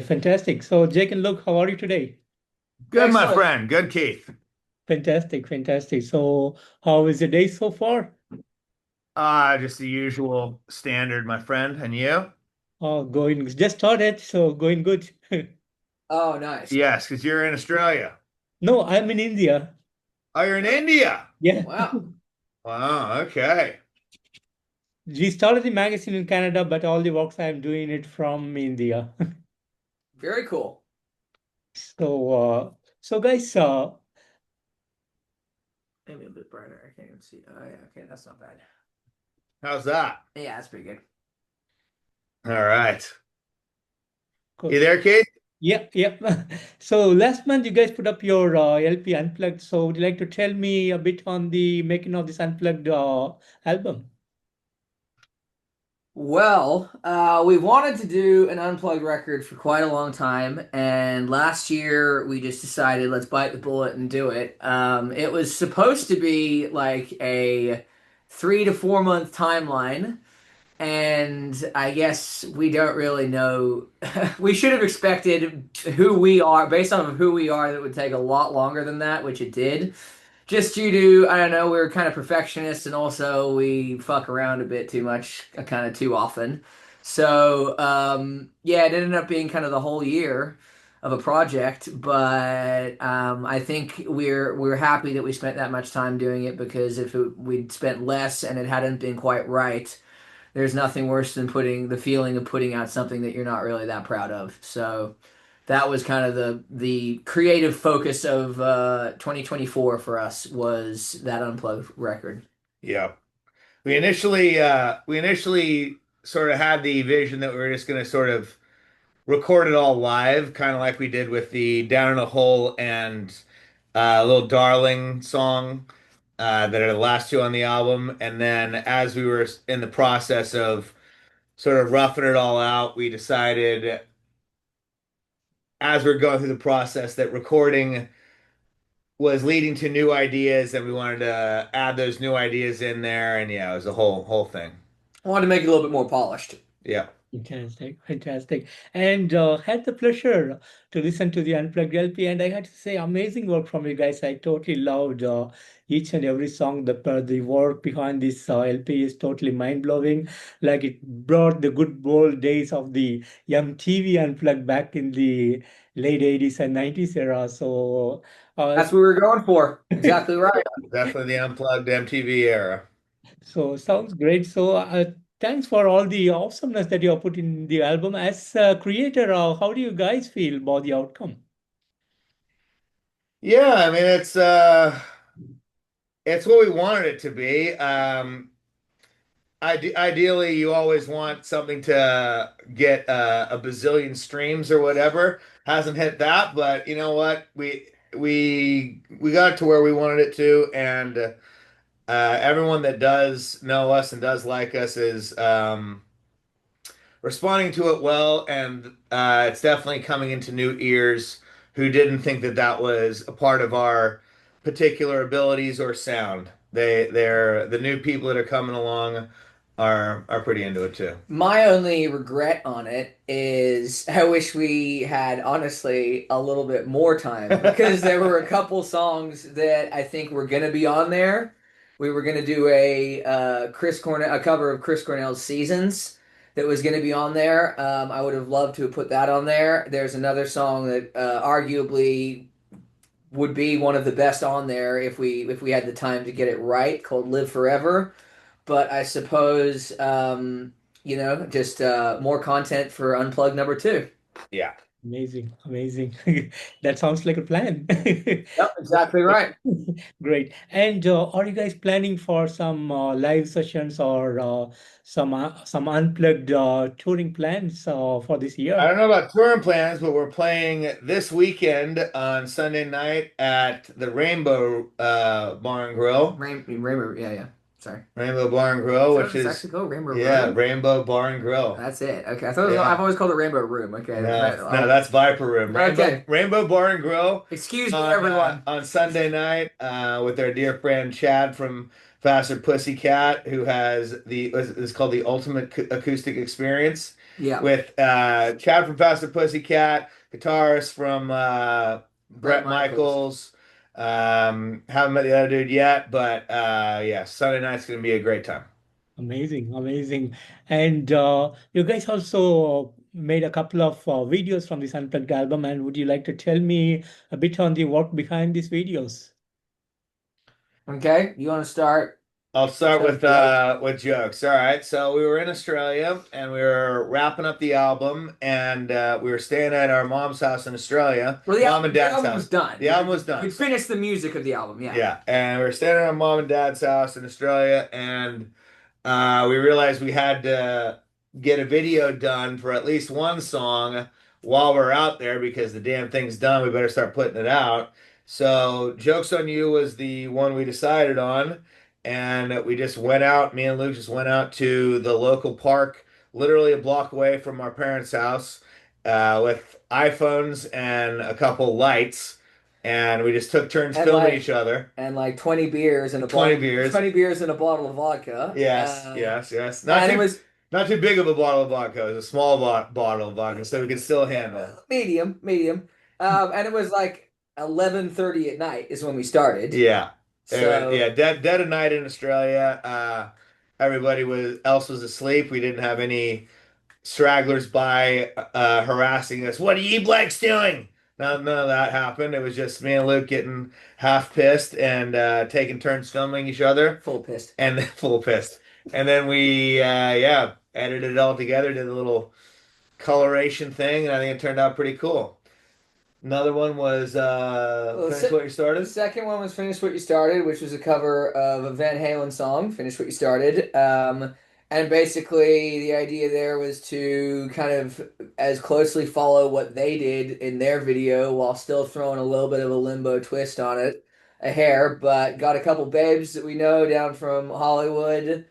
Fantastic. So, Jake and Luke, how are you today? Good, my friend. Good, Keith. Fantastic, fantastic. So, how is your day so far? Just the usual standard, my friend. And you? Going, just started, so going good. Oh, nice. Yes, because you're in Australia. No, I'm in India. Oh, you're in India. Yeah, Wow. Wow, okay. we started the magazine in Canada, but all the works I'm doing it from India. Very cool. So, so guys, Maybe a bit brighter. I can't even see. Oh, yeah. Okay, that's not bad. How's that? Yeah, that's pretty good. All right. You cool. there, Keith? Yep. So last month you guys put up your LP Unplugged. So would you like to tell me a bit on the making of this Unplugged album? Well, we wanted to do an unplugged record for quite a long time, and last year we just decided let's bite the bullet and do it. It was supposed to be like a 3 to 4 month timeline, and I guess we don't really know. We should have expected who we are, based on who we are, that would take a lot longer than that, which it did. Just due to, I don't know, we're kind of perfectionists and also we fuck around a bit too much, kind of too often. So, yeah, it ended up being kind of the whole year of a project, but I think we're happy that we spent that much time doing it because we'd spent less and it hadn't been quite right, there's nothing worse than putting the feeling of putting out something that you're not really that proud of. So that was kind of the creative focus of 2024 for us was that unplugged record. Yeah. We initially sort of had the vision that we were just going to sort of record it all live, kind of like we did with the Down in a Hole and Little Darling song that are the last two on the album. And then as we were in the process of sort of roughing it all out, we decided as we're going through the process that recording was leading to new ideas and we wanted to add those new ideas in there. And yeah, it was a whole thing. I wanted to make it a little bit more polished. Yeah. Fantastic, fantastic. And had the pleasure to listen to the Unplugged LP, and I had to say, amazing work from you guys. I totally loved each and every song. The work behind this LP is totally mind-blowing. Like it brought the good old days of the MTV Unplugged back in the late 80s and 90s era. So, That's what we were going for. Exactly right. Definitely the unplugged MTV era. so sounds great. So, thanks for all the awesomeness that you have put in the album. As a creator, how do you guys feel about the outcome? Yeah, I mean it's what we wanted it to be. Ideally, you always want something to get a bazillion streams or whatever. Hasn't hit that, but you know what? We got it to where we wanted it to, and everyone that does know us and does like us is responding to it well, and it's definitely coming into new ears who didn't think that that was a part of our particular abilities or sound. They're the new people that are coming along are pretty into it too. My only regret on it is I wish we had honestly a little bit more time because there were a couple songs that I think were gonna be on there. We were gonna do a cover of Chris Cornell's Seasons that was gonna be on there. I would have loved to have put that on there. There's another song that arguably would be one of the best on there if we had the time to get it right, called Live Forever. But I suppose, just more content for Unplugged number two. Yeah. Amazing, amazing. That sounds like a plan. Yep, exactly right. Great. And are you guys planning for some live sessions or some unplugged touring plans for this I year? don't know about touring plans, but we're playing this weekend on Sunday night at the Rainbow Bar and Grill. Rainbow, yeah, yeah. Sorry. Rainbow Bar and Grill, Is that which what it's is actually called? Rainbow yeah, Room? Rainbow Bar and Grill. That's it. Okay, I thought I've Yeah. always called it Rainbow Room. Okay, No, that's Viper Room. okay. Rainbow Bar and Grill Excuse me, on everyone. Sunday night with our dear friend Chad from Faster Pussycat, who has it's called the Ultimate Acoustic Experience Yeah. with Chad from Faster Pussycat, guitarist from Brett Brett Michaels. Michaels. Haven't met the other dude yet, but yeah, Sunday night's gonna be a great time. Amazing, amazing. And you guys also made a couple of videos from this Unplugged album. And would you like to tell me a bit on the work behind these videos? Okay, you want to start? I'll start Tell jokes. with jokes. All right. So we were in Australia and we were wrapping up the album and we were staying at our mom's house in Australia, Well, mom and the dad's album was house. done. The album was done. We finished the music of the album. Yeah. Yeah, and we were staying at our mom and dad's house in Australia, and we realized we had to get a video done for at least one song while we're out there because the damn thing's done. We better start putting it out. So, Jokes on You was the one we decided on, and we just went out. Me and Luke just went out to the local park, literally a block away from our parents' house, with iPhones and a couple lights, and we just took turns And filming like each other. 20 beers and a 20 bottle beers. 20 beers and a bottle of vodka. Yes, yes, yes. And it was Not too big of a bottle of vodka. It was a small bottle of vodka, so we could still handle. medium. And it was like 11:30 at night is when we started. Yeah. Yeah, So dead of night in Australia. Everybody was asleep. We didn't have any stragglers by harassing us. What are you blokes doing? None of that happened. It was just me and Luke getting half pissed and taking turns filming each other. full pissed. And then full pissed. And then we yeah, edited it all together, did a little coloration thing, and I think it turned out pretty cool. Another one was Well, Finish What You the Started. second one was Finish What You Started, which was a cover of a Van Halen song, Finish What You Started. And basically, the idea there was to kind of as closely follow what they did in their video while still throwing a little bit of a limbo twist on it, a hair, but got a couple babes that we know down from Hollywood,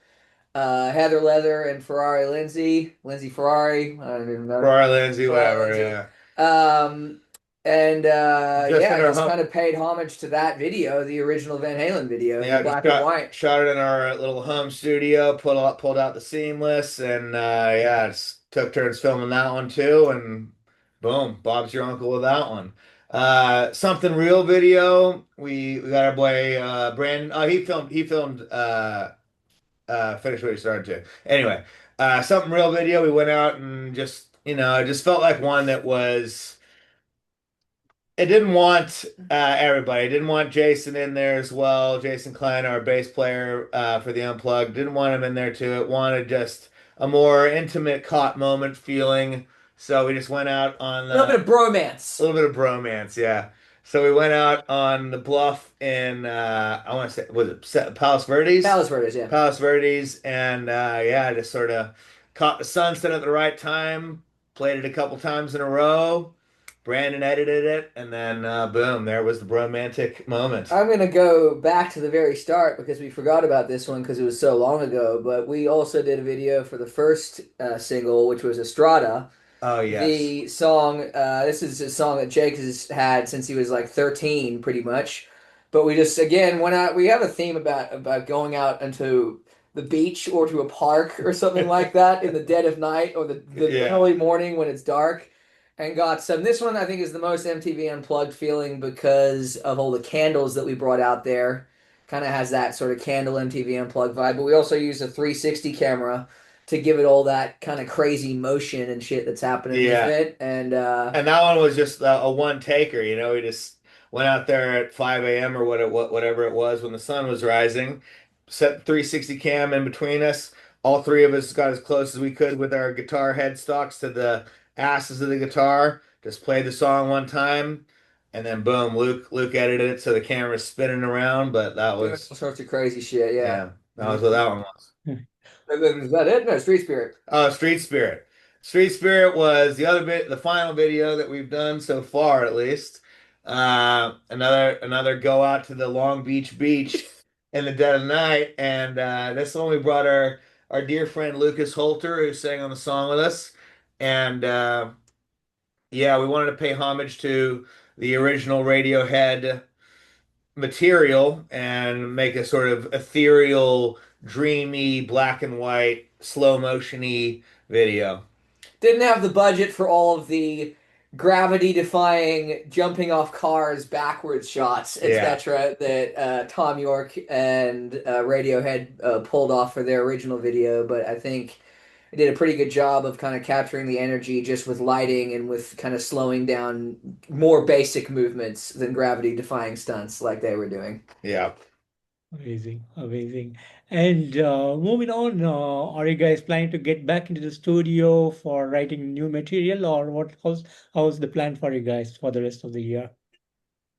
Heather Leather and Ferrari Lindsay Ferrari, I don't even know. Roy Lindsay, Ferrari whatever, Lindsay. yeah. And Just in yeah, our just home. kind of paid homage to that video, the original Van Halen video Yeah, in just black and white. shot it in our little home studio, pulled out the seamless, and yeah, just took turns filming that one too, and boom, Bob's your uncle with that one. Something real video. We got our boy Brandon. Oh, he filmed Finish What He Started to. Anyway, something real video. We went out and just it just felt like one that was. It didn't want everybody. It didn't want Jason in there as well. Jason Klein, our bass player for the Unplugged, didn't want him in there too. It wanted just a more intimate, caught moment feeling. So we just went out on A little bit of a bromance. little bit of bromance, yeah. So we went out on the bluff in I want to say was it Palos Verdes? Palace Verdes, yeah. Palos Verdes, and yeah, just sort of caught the sunset at the right time. Played it a couple times in a row. Brandon edited it, and then boom, there was the bromantic moment. I'm gonna go back to the very start because we forgot about this one because it was so long ago. But we also did a video for the first single, which was Estrada. Oh yes, The song, this is a song that Jake has had since he was like 13, pretty much. But we just again went out. We have a theme about going out into the beach or to a park or something like that in the dead of night or the yeah, early morning when it's dark. And got some. This one I think is the most MTV Unplugged feeling because of all the candles that we brought out there. Kind of has that sort of candle MTV Unplugged vibe. But we also used a 360 camera to give it all that kind of crazy motion and shit that's happening with yeah. it. And And that one was just a one taker. We just went out there at 5 a.m. or whatever it was when the sun was rising, set the 360 cam in between us. All three of us got as close as we could with our guitar headstocks to the asses of the guitar. Just played the song one time, and then boom, Luke edited it so the camera's spinning around. But that doing was all sorts of crazy shit. Yeah. yeah, that was what that one was. Is that it? No, Street Spirit. Street Spirit. Street Spirit was the final video that we've done so far, at least. Another go out to the Long Beach in the dead of night, and this one we brought our dear friend Lucas Holter, who sang on the song with us, and yeah, we wanted to pay homage to the original Radiohead material and make a sort of ethereal, dreamy, black and white, slow motiony video. Didn't have the budget for all of the gravity defying jumping off cars backwards shots, Yeah. etc. that Tom York and Radiohead pulled off for their original video, but I think it did a pretty good job of kind of capturing the energy just with lighting and with kind of slowing down more basic movements than gravity defying stunts like they were doing. Yeah. Amazing, amazing. And moving on, are you guys planning to get back into the studio for writing new material, or how's the plan for you guys for the rest of the year?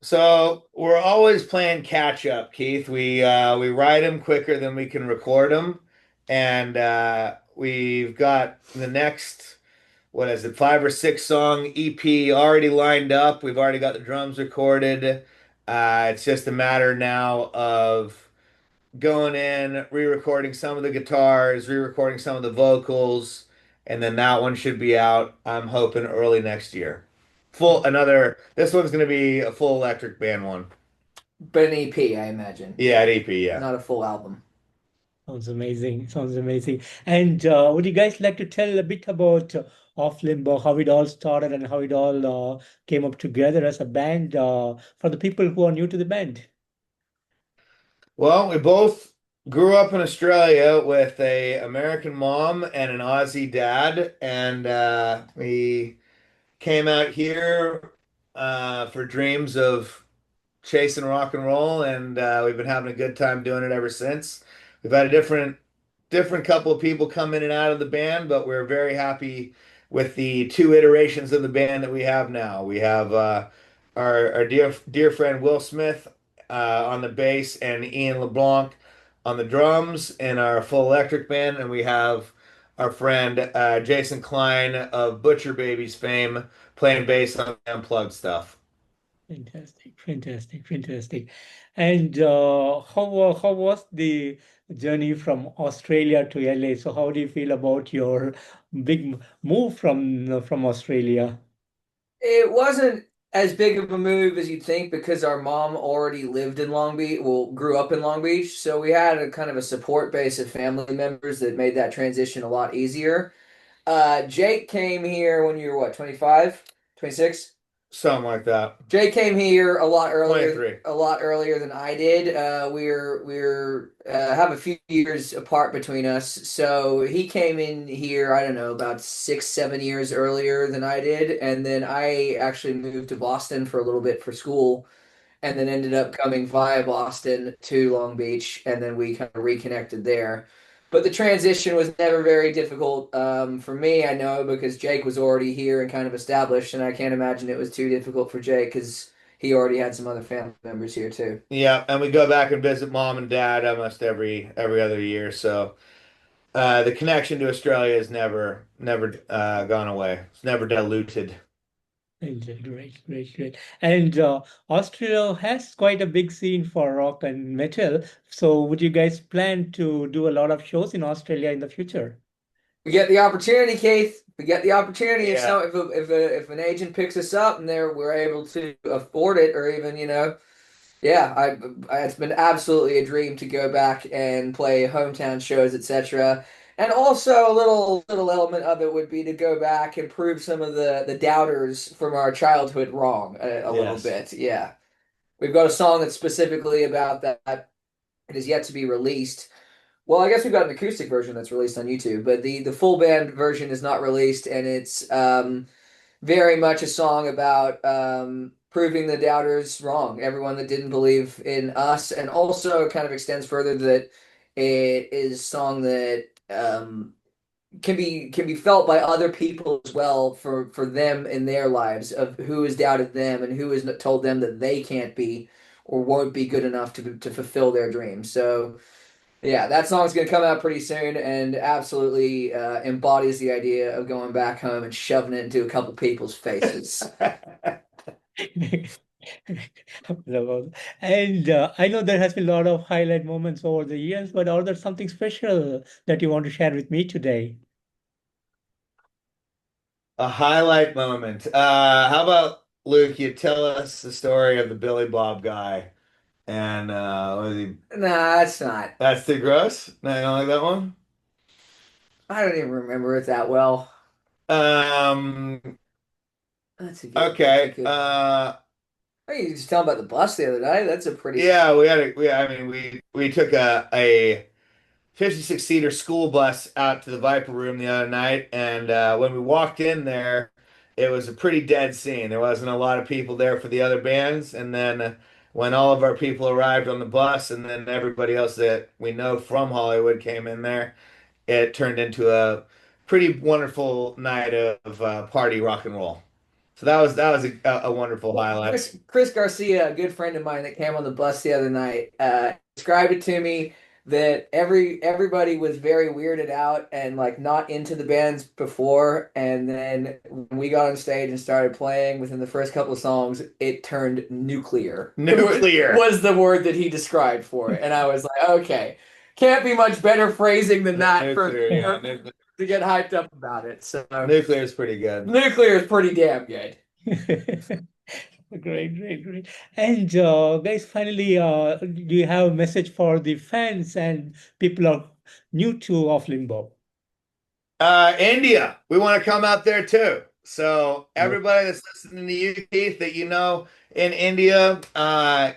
So we're always playing catch up, Keith. We write them quicker than we can record them, and we've got the next what is it, 5 or 6 song EP already lined up. We've already got the drums recorded. It's just a matter now of going in, re-recording some of the guitars, re-recording some of the vocals, and then that one should be out, I'm hoping early next year. This one's going to be a full electric band one. But an EP, I imagine, Yeah, an EP, yeah. not a full album. Sounds amazing. Sounds amazing. And would you guys like to tell a bit about Off Limbo, how it all started and how it all came up together as a band for the people who are new to the band? Well, we both grew up in Australia with a American mom and an Aussie dad, and we came out here for dreams of chasing rock and roll, and we've been having a good time doing it ever since. We've had a different couple of people come in and out of the band, but we're very happy with the 2 iterations of the band that we have now. We have our dear friend Will Smith on the bass and Ian LeBlanc on the drums in our full electric band, and we have our friend Jason Klein of Butcher Babies fame playing bass on the unplugged stuff. Fantastic, fantastic, fantastic. And how was the journey from Australia to LA? So how do you feel about your move from Australia? It wasn't as big of a move as you'd think because our mom already lived in Long Beach, well, grew up in Long Beach. So we had a kind of a support base of family members that made that transition a lot easier. Jake came here when you were what, 25, 26? Something like that. Jay came here 23. a lot earlier than I did. We're have a few years apart between us, so he came in here, I don't know, about 6, 7 years earlier than I did, and then I actually moved to Boston for a little bit for school, and then ended up coming via Boston to Long Beach, and then we kind of reconnected there. But the transition was never very difficult for me, I know, because Jake was already here and kind of established, and I can't imagine it was too difficult for Jake because he already had some other family members here too. Yeah, and we go back and visit mom and dad almost every other year. So the connection to Australia has never gone away. It's never diluted. Great, great, great, great. And Australia has quite a big scene for rock and metal. So would you guys plan to do a lot of shows in Australia in the future? We get the opportunity, Keith. We get the opportunity Yeah. if an agent picks us up and we're able to afford it, or even yeah, it's been absolutely a dream to go back and play hometown shows, etc. And also a little element of it would be to go back and prove some of the doubters from our childhood wrong a little Yes. bit. Yeah. We've got a song that's specifically about that. It is yet to be released. Well, I guess we've got an acoustic version that's released on YouTube, but the full band version is not released, and it's very much a song about proving the doubters wrong, everyone that didn't believe in us, and also it kind of extends further that it is a song that can be felt by other people as well for them in their lives of who has doubted them and who has told them that they can't be or won't be good enough to fulfill their dreams. So. Yeah, that song's gonna come out pretty soon and absolutely embodies the idea of going back home and shoving it into a couple people's faces. And I know there has been a lot of highlight moments over the years, but are there something special that you want to share with me today? A highlight moment. How about Luke, you tell us the story of the Billy Bob guy And what is he? Nah, that's not. That's too gross. No, you don't like that one? I don't even remember it that well. Um, That's a good. That's a okay. good. Oh, you just tell about the bus the other night. That's a pretty. Yeah, I mean we took a 56-seater school bus out to the Viper Room the other night, and when we walked in there, it was a pretty dead scene. There wasn't a lot of people there for the other bands, and then when all of our people arrived on the bus, and then everybody else that we know from Hollywood came in there, it turned into a pretty wonderful night of party rock and roll. So that was a wonderful highlight. Chris Garcia, a good friend of mine that came on the bus the other night, described it to me that everybody was very weirded out and like not into the bands before, and then when we got on stage and started playing within the first couple of songs, it turned nuclear. Nuclear. Was the word that he described for it, and I was like, okay, can't be much better phrasing than that Nuclear, yeah. to get hyped up about it. So Nuclear is pretty good. nuclear is pretty damn good. Great, great, great. And guys, finally, do you have a message for the fans and people are new to Off Limbo? India, we want to come out there too. So everybody that's listening to you, Keith, that you know in India,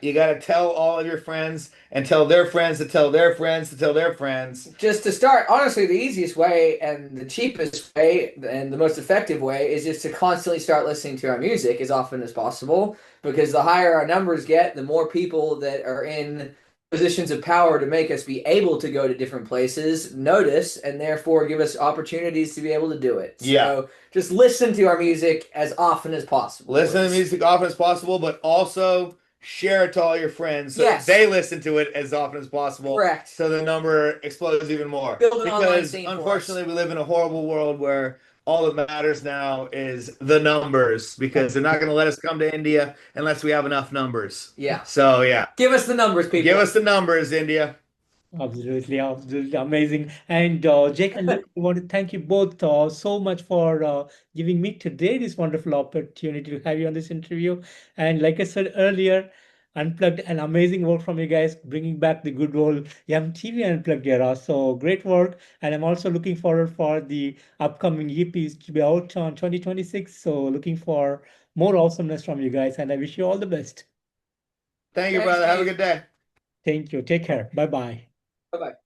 you got to tell all of your friends and tell their friends to tell their friends to tell their friends. Just to start, honestly, the easiest way and the cheapest way and the most effective way is just to constantly start listening to our music as often as possible. Because the higher our numbers get, the more people that are in positions of power to make us be able to go to different places notice and therefore give us opportunities to be able to do it. Yeah. So just listen to our music as often as possible. Listen to music often as possible, but also share it to all your friends so Yes. they listen to it as often as possible. Correct. So the number explodes even more. Build an online Because scene for us. unfortunately, we live in a horrible world where all that matters now is the numbers because they're not going to let us come to India unless we have enough numbers. Yeah. So yeah, Give us the numbers, people. give us the numbers, India. Absolutely, absolutely amazing. And Jake and Luke, I want to thank you both so much for giving me today this wonderful opportunity to have you on this interview. And like I said earlier, Unplugged, an amazing work from you guys, bringing back the good old MTV Unplugged era. So great work. And I'm also looking forward for the upcoming EPs to be out on 2026. So looking for more awesomeness from you guys. And I wish you all the best. Thank you, Thanks, brother. Have a Steve. good day. Thank you. Take care. Bye bye. Bye-bye.